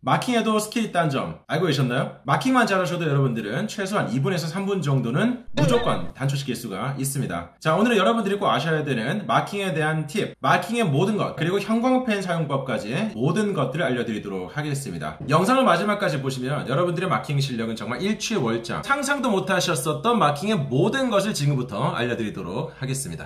마킹에도 스킬이 있다는 점 알고 계셨나요? 마킹만 잘하셔도 여러분들은 최소한 2분에서 3분 정도는 무조건 단축시킬 수가 있습니다. 자, 오늘은 여러분들이 꼭 아셔야 되는 마킹에 대한 팁, 마킹의 모든 것, 그리고 형광펜 사용법까지 모든 것들을 알려드리도록 하겠습니다. 영상을 마지막까지 보시면 여러분들의 마킹 실력은 정말 일취월장, 상상도 못하셨었던 마킹의 모든 것을 지금부터 알려드리도록 하겠습니다.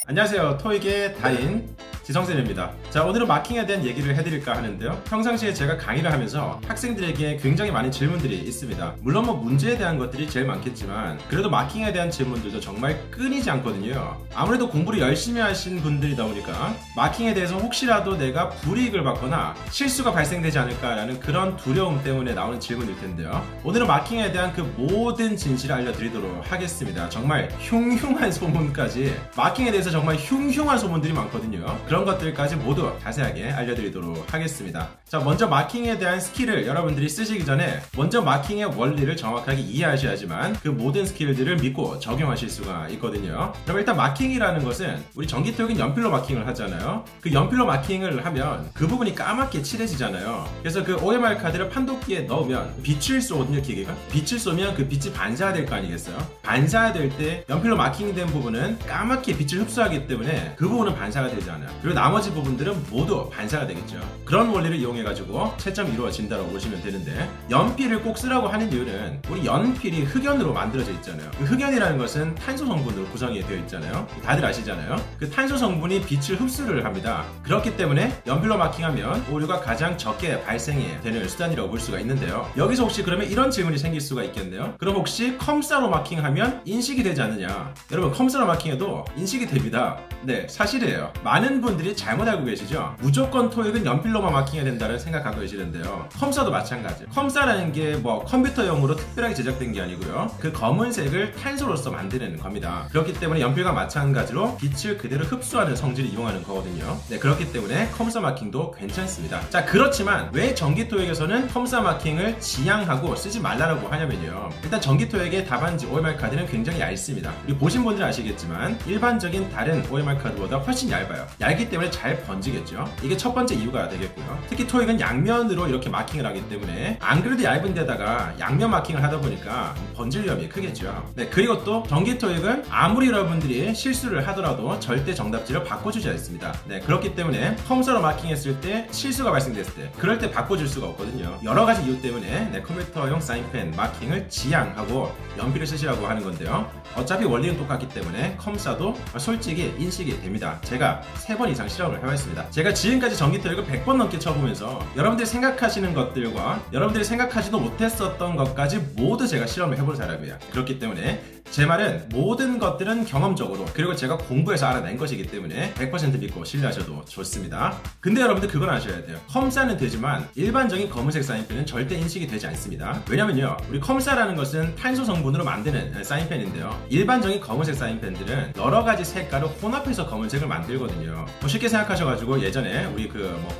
안녕하세요. 토익의 다인 지성쌤입니다. 자, 오늘은 마킹에 대한 얘기를 해드릴까 하는데요. 평상시에 제가 강의를 하면서 학생들에게 굉장히 많은 질문들이 있습니다. 물론 문제에 대한 것들이 제일 많겠지만 그래도 마킹에 대한 질문들도 정말 끊이지 않거든요. 아무래도 공부를 열심히 하신 분들이다 보니까 마킹에 대해서 혹시라도 내가 불이익을 받거나 실수가 발생되지 않을까라는 그런 두려움 때문에 나오는 질문일 텐데요. 오늘은 마킹에 대한 그 모든 진실을 알려드리도록 하겠습니다. 정말 흉흉한 소문까지, 마킹에 대해서 정말 흉흉한 소문들이 많거든요. 그런 것들까지 모두 자세하게 알려드리도록 하겠습니다. 자, 먼저 마킹에 대한 스킬을 여러분들이 쓰시기 전에 먼저 마킹의 원리를 정확하게 이해하셔야지만 그 모든 스킬들을 믿고 적용하실 수가 있거든요. 그럼 일단 마킹이라는 것은 우리 전기토익은 연필로 마킹을 하잖아요. 그 연필로 마킹을 하면 그 부분이 까맣게 칠해지잖아요. 그래서 그 OMR 카드를 판독기에 넣으면 빛을 쏘거든요, 기계가. 빛을 쏘면 그 빛이 반사될 거 아니겠어요? 반사될 때 연필로 마킹된 부분은 까맣게 빛을 흡수하기 때문에 그 부분은 반사가 되지 않아요. 그리고 나머지 부분들은 모두 반사가 되겠죠. 그런 원리를 이용해가지고 채점이 이루어진다고 보시면 되는데, 연필을 꼭 쓰라고 하는 이유는 우리 연필이 흑연으로 만들어져 있잖아요. 그 흑연이라는 것은 탄소 성분으로 구성이 되어 있잖아요. 다들 아시잖아요. 그 탄소 성분이 빛을 흡수를 합니다. 그렇기 때문에 연필로 마킹하면 오류가 가장 적게 발생이 되는 수단이라고 볼 수가 있는데요. 여기서 혹시 그러면 이런 질문이 생길 수가 있겠네요. 그럼 혹시 컴사로 마킹하면 인식이 되지 않느냐? 여러분, 컴사로 마킹해도 인식이 됩니다. 네, 사실이에요. 많은 분들이 잘못 알고 계시죠? 무조건 토익은 연필로만 마킹해야 된다는 생각하고 계시는데요. 컴사도 마찬가지예요. 컴사라는 게 컴퓨터용으로 특별하게 제작된 게 아니고요. 그 검은색을 탄소로서 만드는 겁니다. 그렇기 때문에 연필과 마찬가지로 빛을 그대로 흡수하는 성질을 이용하는 거거든요. 네, 그렇기 때문에 컴사 마킹도 괜찮습니다. 자, 그렇지만 왜 전기토익에서는 컴사 마킹을 지양하고 쓰지 말라고 하냐면요. 일단 전기토익의 답안지 OMR 카드는 굉장히 얇습니다. 우리 보신 분들은 아시겠지만 일반적인 다른 OMR 카드보다 훨씬 얇아요. 얇기 때문에 잘 번지겠죠. 이게 첫 번째 이유가 되겠고요. 특히 토익은 양면으로 이렇게 마킹을 하기 때문에 안 그래도 얇은 데다가 양면 마킹을 하다 보니까 번질 위험이 크겠죠. 네, 그리고 또 전기 토익은 아무리 여러분들이 실수를 하더라도 절대 정답지를 바꿔주지 않습니다. 네, 그렇기 때문에 컴퓨터로 마킹했을 때 실수가 발생됐을 때 그럴 때 바꿔줄 수가 없거든요. 여러 가지 이유 때문에 컴퓨터용 사인펜 마킹을 지양하고 연필을 쓰시라고 하는 건데요. 어차피 원리는 똑같기 때문에 컴사도 솔직히 인식이 됩니다. 제가 3번 이상 실험을 해봤습니다. 제가 지금까지 전기토익을 100번 넘게 쳐보면서 여러분들이 생각하시는 것들과 여러분들이 생각하지도 못했었던 것까지 모두 제가 실험을 해본 사람이에요. 그렇기 때문에 제 말은 모든 것들은 경험적으로, 그리고 제가 공부해서 알아낸 것이기 때문에 100% 믿고 신뢰하셔도 좋습니다. 근데 여러분들 그건 아셔야 돼요. 컴사는 되지만 일반적인 검은색 사인펜은 절대 인식이 되지 않습니다. 왜냐면요, 우리 컴사라는 것은 탄소 성분으로 만드는 사인펜인데요. 일반적인 검은색 사인펜들은 여러 가지 색깔을 혼합해서 검은색을 만들거든요. 쉽게 생각하셔가지고 예전에 우리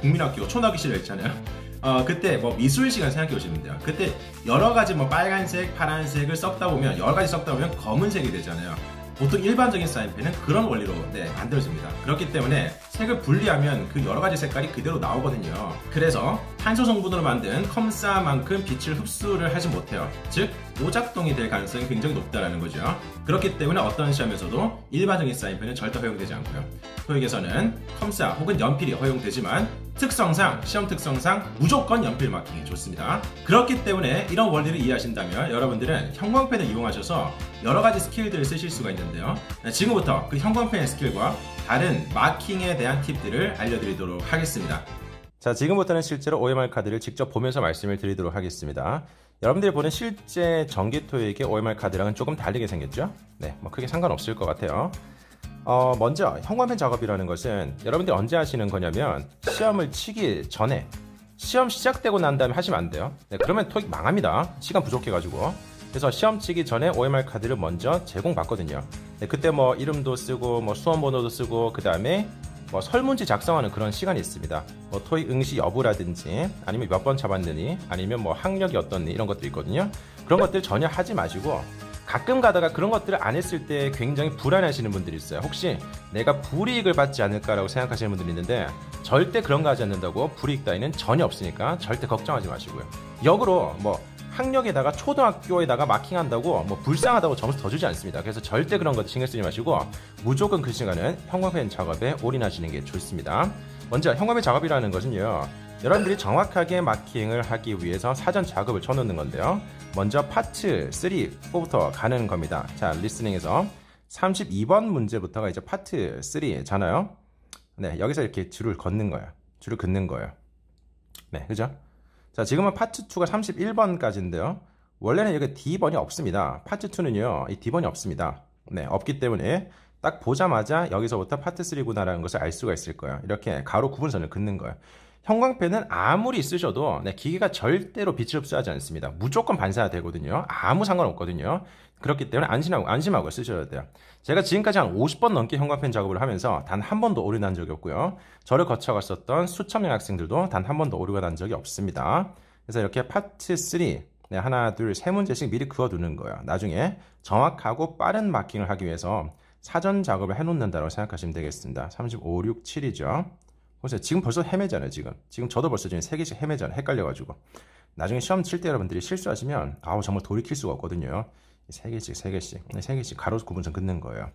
국민학교 초등학교 시절 있잖아요. 그때 미술 시간 생각해 보시면 돼요. 그때 여러 가지 빨간색, 파란색을 섞다 보면, 여러 가지 섞다 보면 검은색이 되잖아요. 보통 일반적인 사인펜은 그런 원리로 만들어집니다. 그렇기 때문에 색을 분리하면 그 여러 가지 색깔이 그대로 나오거든요. 그래서 탄소 성분으로 만든 컴사만큼 빛을 흡수를 하지 못해요. 즉 오작동이 될 가능성이 굉장히 높다는 거죠. 그렇기 때문에 어떤 시험에서도 일반적인 사인펜은 절대 허용되지 않고요. 토익에서는 컴사 혹은 연필이 허용되지만 특성상, 시험 특성상 무조건 연필 마킹이 좋습니다. 그렇기 때문에 이런 원리를 이해하신다면 여러분들은 형광펜을 이용하셔서 여러 가지 스킬들을 쓰실 수가 있는데요. 지금부터 그 형광펜의 스킬과 다른 마킹에 대한 팁들을 알려드리도록 하겠습니다. 자, 지금부터는 실제로 OMR 카드를 직접 보면서 말씀을 드리도록 하겠습니다. 여러분들이 보는 실제 전기토익의 OMR 카드랑은 조금 다르게 생겼죠? 네, 크게 상관없을 것 같아요. 먼저 형광펜 작업이라는 것은 여러분들이 언제 하시는 거냐면 시험을 치기 전에, 시험 시작되고 난 다음에 하시면 안 돼요. 네, 그러면 토익 망합니다. 시간 부족해가지고. 그래서 시험 치기 전에 OMR 카드를 먼저 제공받거든요. 네, 그때 이름도 쓰고 수험 번호도 쓰고, 그 다음에 설문지 작성하는 그런 시간이 있습니다. 토익 응시 여부라든지, 아니면 몇 번 잡았느니, 아니면 학력이 어떻니, 이런 것도 있거든요. 그런 것들 전혀 하지 마시고 가끔 가다가 그런 것들을 안 했을 때 굉장히 불안해하시는 분들이 있어요. 혹시 내가 불이익을 받지 않을까라고 생각하시는 분들이 있는데 절대 그런 거 하지 않는다고 불이익 따위는 전혀 없으니까 절대 걱정하지 마시고요. 역으로 뭐 학력에다가 초등학교에다가 마킹한다고 뭐 불쌍하다고 점수 더 주지 않습니다. 그래서 절대 그런 것도 신경 쓰지 마시고 무조건 그 시간은 형광펜 작업에 올인하시는 게 좋습니다. 먼저 형광펜 작업이라는 것은요, 여러분들이 정확하게 마킹을 하기 위해서 사전 작업을 쳐놓는 건데요. 먼저 파트 3, 4부터 가는 겁니다. 자, 리스닝에서 32번 문제부터가 이제 파트 3잖아요. 네, 여기서 이렇게 줄을 걷는 거예요. 줄을 긋는 거예요. 네, 그죠? 자, 지금은 파트 2가 31번까지인데요. 원래는 여기 D번이 없습니다. 파트 2는요, 이 D번이 없습니다. 네, 없기 때문에 딱 보자마자 여기서부터 파트 3구나라는 것을 알 수가 있을 거예요. 이렇게 가로 구분선을 긋는 거예요. 형광펜은 아무리 쓰셔도 기계가 절대로 빛을 흡수하지 않습니다. 무조건 반사가 되거든요. 아무 상관없거든요. 그렇기 때문에 안심하고 쓰셔야 돼요. 제가 지금까지 한 50번 넘게 형광펜 작업을 하면서 단 한 번도 오류 난 적이 없고요. 저를 거쳐갔었던 수천 명 학생들도 단 한 번도 오류가 난 적이 없습니다. 그래서 이렇게 파트 3, 하나, 둘, 세 문제씩 미리 그어두는 거예요. 나중에 정확하고 빠른 마킹을 하기 위해서 사전 작업을 해놓는다고 생각하시면 되겠습니다. 35, 6, 7이죠. 보세요. 지금 벌써 헤매잖아요. 지금 저도 벌써 지금 3개씩 헤매잖아요. 헷갈려가지고. 나중에 시험 칠 때 여러분들이 실수하시면 정말 돌이킬 수가 없거든요. 3개씩 가로 구분선 긋는 거예요.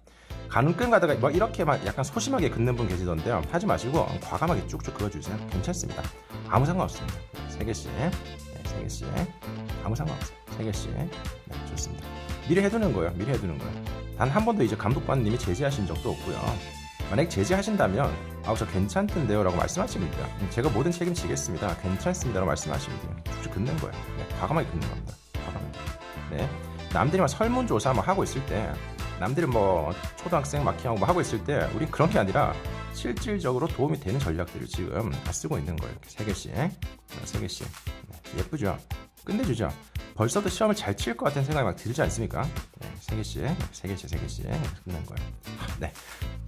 가끔 가다가 이렇게 약간 소심하게 긋는 분 계시던데요. 하지 마시고 과감하게 쭉쭉 그어주세요. 괜찮습니다. 아무 상관없습니다. 3개씩, 3개씩, 아무 상관없어요. 3개씩, 네, 좋습니다. 미리 해두는 거예요. 단 한 번도 이제 감독관님이 제지하신 적도 없고요. 만약에 제지하신다면 저 괜찮던데요 라고 말씀하시면 돼요. 제가 모든 책임지겠습니다. 괜찮습니다 라고 말씀하시면 돼요. 쭉쭉 긋는 거예요. 네, 과감하게 긋는 겁니다. 과감하게. 네. 남들이 설문조사 하고 있을 때, 남들이 초등학생 마킹하고 하고 있을 때 우린 그런 게 아니라 실질적으로 도움이 되는 전략들을 지금 다 쓰고 있는 거예요. 이렇게 3개씩, 3개씩. 네, 예쁘죠? 끝내주죠? 벌써도 시험을 잘 칠 것 같은 생각이 들지 않습니까? 네, 3개씩 끝낸 거예요. 네,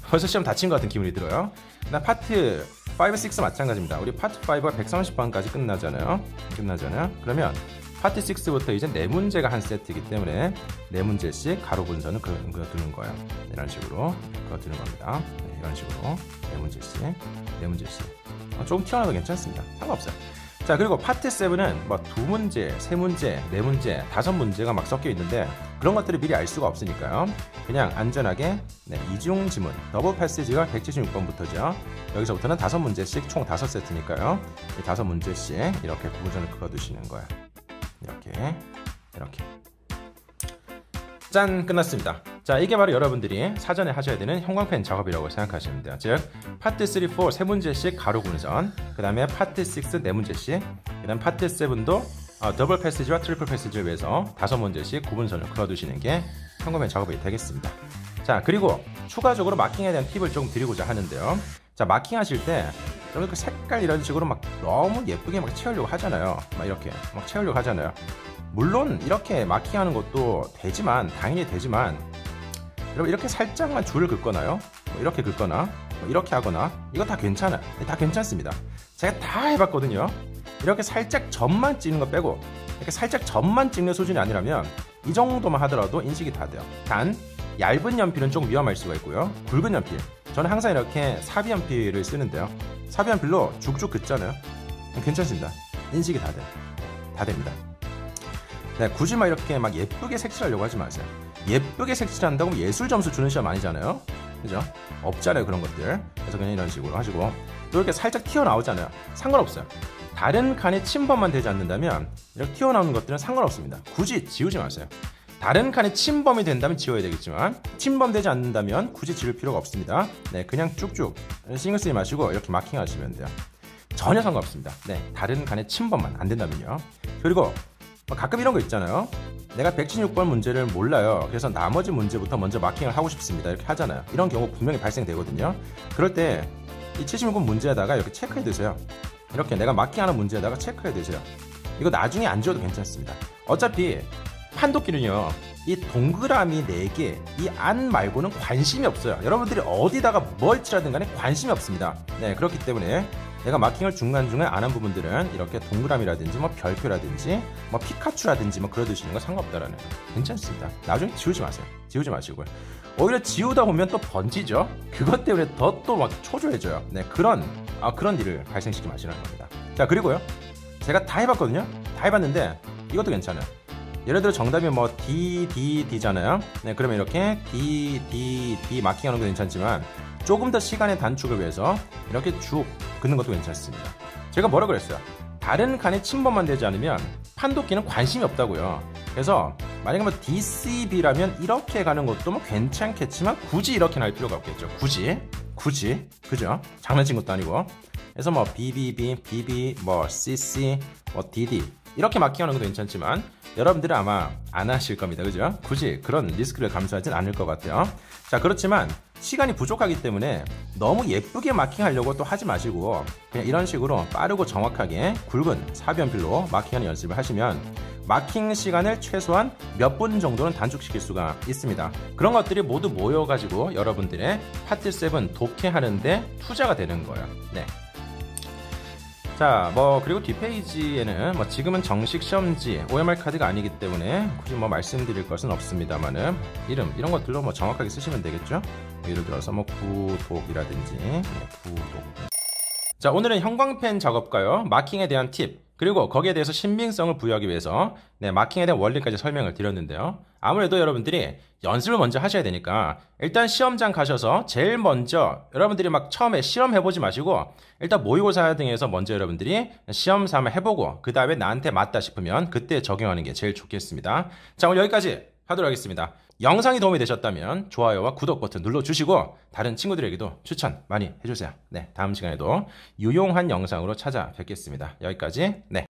벌써 시험 다 친 것 같은 기분이 들어요. 나 파트 5, 6 마찬가지입니다. 우리 파트 5가 130번까지 끝나잖아요. 그러면 파트 6부터 이제 4문제가 한 세트이기 때문에 4문제씩 가로 분선을 그어두는 거예요. 이런 식으로 그어두는 겁니다. 네, 이런 식으로 4문제씩. 조금 튀어나와도 괜찮습니다. 상관없어요. 자, 그리고 파트 7은 2문제, 3문제, 4문제, 5문제가 막 섞여 있는데 그런 것들을 미리 알 수가 없으니까요. 그냥 안전하게 이중 지문, 더블 패시지가 176번부터죠. 여기서부터는 5문제씩 총 5세트니까요. 이 5문제씩 이렇게 구분선을 그어두시는 거예요. 이렇게. 짠! 끝났습니다. 자, 이게 바로 여러분들이 사전에 하셔야 되는 형광펜 작업이라고 생각하시면 돼요. 즉, 파트 3, 4, 3문제씩 가로 구분선, 그 다음에 파트 6, 4문제씩, 그 다음 파트 7도 더블 패시지와 트리플 패시지를 위해서 5문제씩 구분선을 그어두시는 게 형광펜 작업이 되겠습니다. 자, 그리고 추가적으로 마킹에 대한 팁을 좀 드리고자 하는데요. 자, 마킹 하실 때 여러분 그 색깔 이런 식으로 너무 예쁘게 채우려고 하잖아요. 이렇게 채우려고 하잖아요. 물론 이렇게 마킹하는 것도 당연히 되지만 여러분 이렇게 살짝만 줄을 긋거나요, 이렇게 긋거나 이렇게 하거나 이거 다 괜찮아요. 다 괜찮습니다. 제가 다 해봤거든요. 이렇게 살짝 점만 찍는 거 빼고 이렇게 살짝 점만 찍는 수준이 아니라면 이 정도만 하더라도 인식이 다 돼요. 단 얇은 연필은 좀 위험할 수가 있고요. 굵은 연필, 저는 항상 이렇게 사비 연필을 쓰는데요. 사비 연필로 쭉쭉 긋잖아요. 괜찮습니다. 인식이 다 돼요. 다 됩니다. 네, 굳이 이렇게 예쁘게 색칠하려고 하지 마세요. 예쁘게 색칠한다고 예술 점수 주는 시험 아니잖아요. 그죠? 없잖아요, 그런 것들. 그래서 그냥 이런 식으로 하시고 또 이렇게 살짝 튀어나오잖아요. 상관없어요. 다른 칸에 침범만 되지 않는다면 이렇게 튀어나오는 것들은 상관없습니다. 굳이 지우지 마세요. 다른 칸에 침범이 된다면 지워야 되겠지만 침범되지 않는다면 굳이 지울 필요가 없습니다. 네, 그냥 쭉쭉 신경 쓰지 마시고 이렇게 마킹하시면 돼요. 전혀 상관없습니다. 네, 다른 칸에 침범만 안 된다면요. 그리고 가끔 이런 거 있잖아요. 내가 176번 문제를 몰라요. 그래서 나머지 문제부터 먼저 마킹을 하고 싶습니다. 이렇게 하잖아요. 이런 경우 분명히 발생되거든요. 그럴 때 이 76번 문제에다가 이렇게 체크해 두세요. 이렇게 내가 마킹하는 문제에다가 체크해 두세요. 이거 나중에 안 지워도 괜찮습니다. 어차피 판독기는요, 이 동그라미 4개 이 안 말고는 관심이 없어요. 여러분들이 어디다가 뭘 칠하든 간에 관심이 없습니다. 네, 그렇기 때문에 내가 마킹을 중간중간 안 한 부분들은 이렇게 동그라미라든지 뭐 별표라든지 뭐 피카츄라든지 뭐 그려두시는 거 상관없다라는 거. 괜찮습니다. 나중에 지우지 마세요. 지우지 마시고요. 오히려 지우다 보면 또 번지죠. 그것 때문에 더 또 막 초조해져요. 네, 그런 일을 발생시키지 마시라는 겁니다. 자, 그리고요. 제가 다 해봤거든요. 다 해봤는데 이것도 괜찮아요. 예를 들어 정답이 뭐 D잖아요. 네, 그러면 이렇게 D 마킹하는 것도 괜찮지만 조금 더 시간의 단축을 위해서 이렇게 쭉 긋는 것도 괜찮습니다. 제가 뭐라 그랬어요? 다른 칸에 침범만 되지 않으면 판독기는 관심이 없다고요. 그래서 만약에 뭐 DCB라면 이렇게 가는 것도 뭐 괜찮겠지만 굳이 이렇게 날 필요가 없겠죠. 굳이 그죠? 장난친 것도 아니고. 그래서 뭐 BB, 뭐 CC, 뭐 DD 이렇게 마킹하는 것도 괜찮지만 여러분들은 아마 안 하실 겁니다. 그죠? 굳이 그런 리스크를 감수하진 않을 것 같아요. 자, 그렇지만 시간이 부족하기 때문에 너무 예쁘게 마킹하려고 또 하지 마시고 그냥 이런 식으로 빠르고 정확하게 굵은 사변필로 마킹하는 연습을 하시면 마킹 시간을 최소한 몇 분 정도는 단축시킬 수가 있습니다. 그런 것들이 모두 모여가지고 여러분들의 파트 7 독해하는데 투자가 되는 거예요. 네. 자, 뭐 그리고 뒷페이지에는 뭐 지금은 정식 시험지 OMR 카드가 아니기 때문에 굳이 뭐 말씀드릴 것은 없습니다만은 이름 이런 것들로 뭐 정확하게 쓰시면 되겠죠. 예를 들어서 뭐 구독이라든지 구독. 자, 오늘은 형광펜 작업과요 마킹에 대한 팁 그리고 거기에 대해서 신빙성을 부여하기 위해서 마킹에 대한 원리까지 설명을 드렸는데요. 아무래도 여러분들이 연습을 먼저 하셔야 되니까 일단 시험장 가셔서 제일 먼저 여러분들이 막 처음에 시험해보지 마시고 일단 모의고사 등에서 먼저 여러분들이 시험 삼아 해보고 그 다음에 나한테 맞다 싶으면 그때 적용하는 게 제일 좋겠습니다. 자, 오늘 여기까지 하도록 하겠습니다. 영상이 도움이 되셨다면 좋아요와 구독 버튼 눌러주시고 다른 친구들에게도 추천 많이 해주세요. 네, 다음 시간에도 유용한 영상으로 찾아뵙겠습니다. 여기까지. 네.